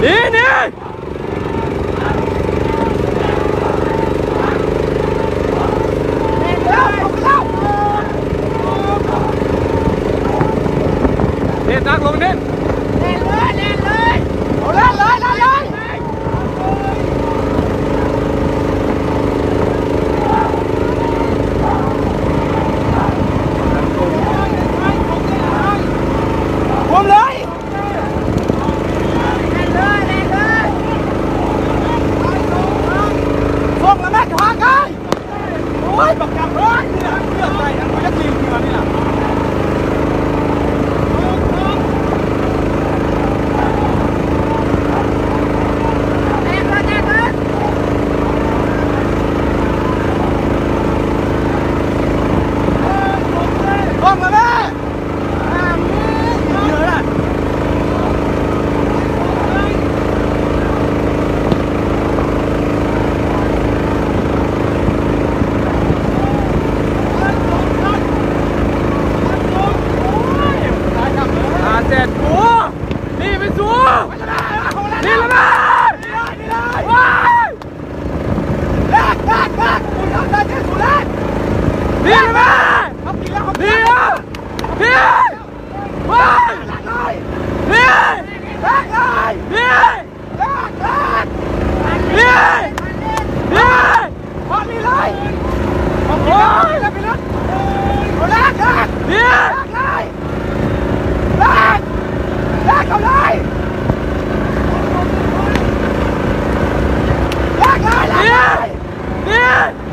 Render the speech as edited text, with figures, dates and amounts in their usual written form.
นี่นี่เล่นนักลงเล่นเล่นเลยเล่นเลยเอาเล่นเลยเล่นเลยรวมเลยเล่นเลยเล่นเลยส่งแล้วแม่ขวางกันโอ้ยบักจับเลยนี่แหละเลือกใจอันนี้จริงจริงอันนี้แหละYeah!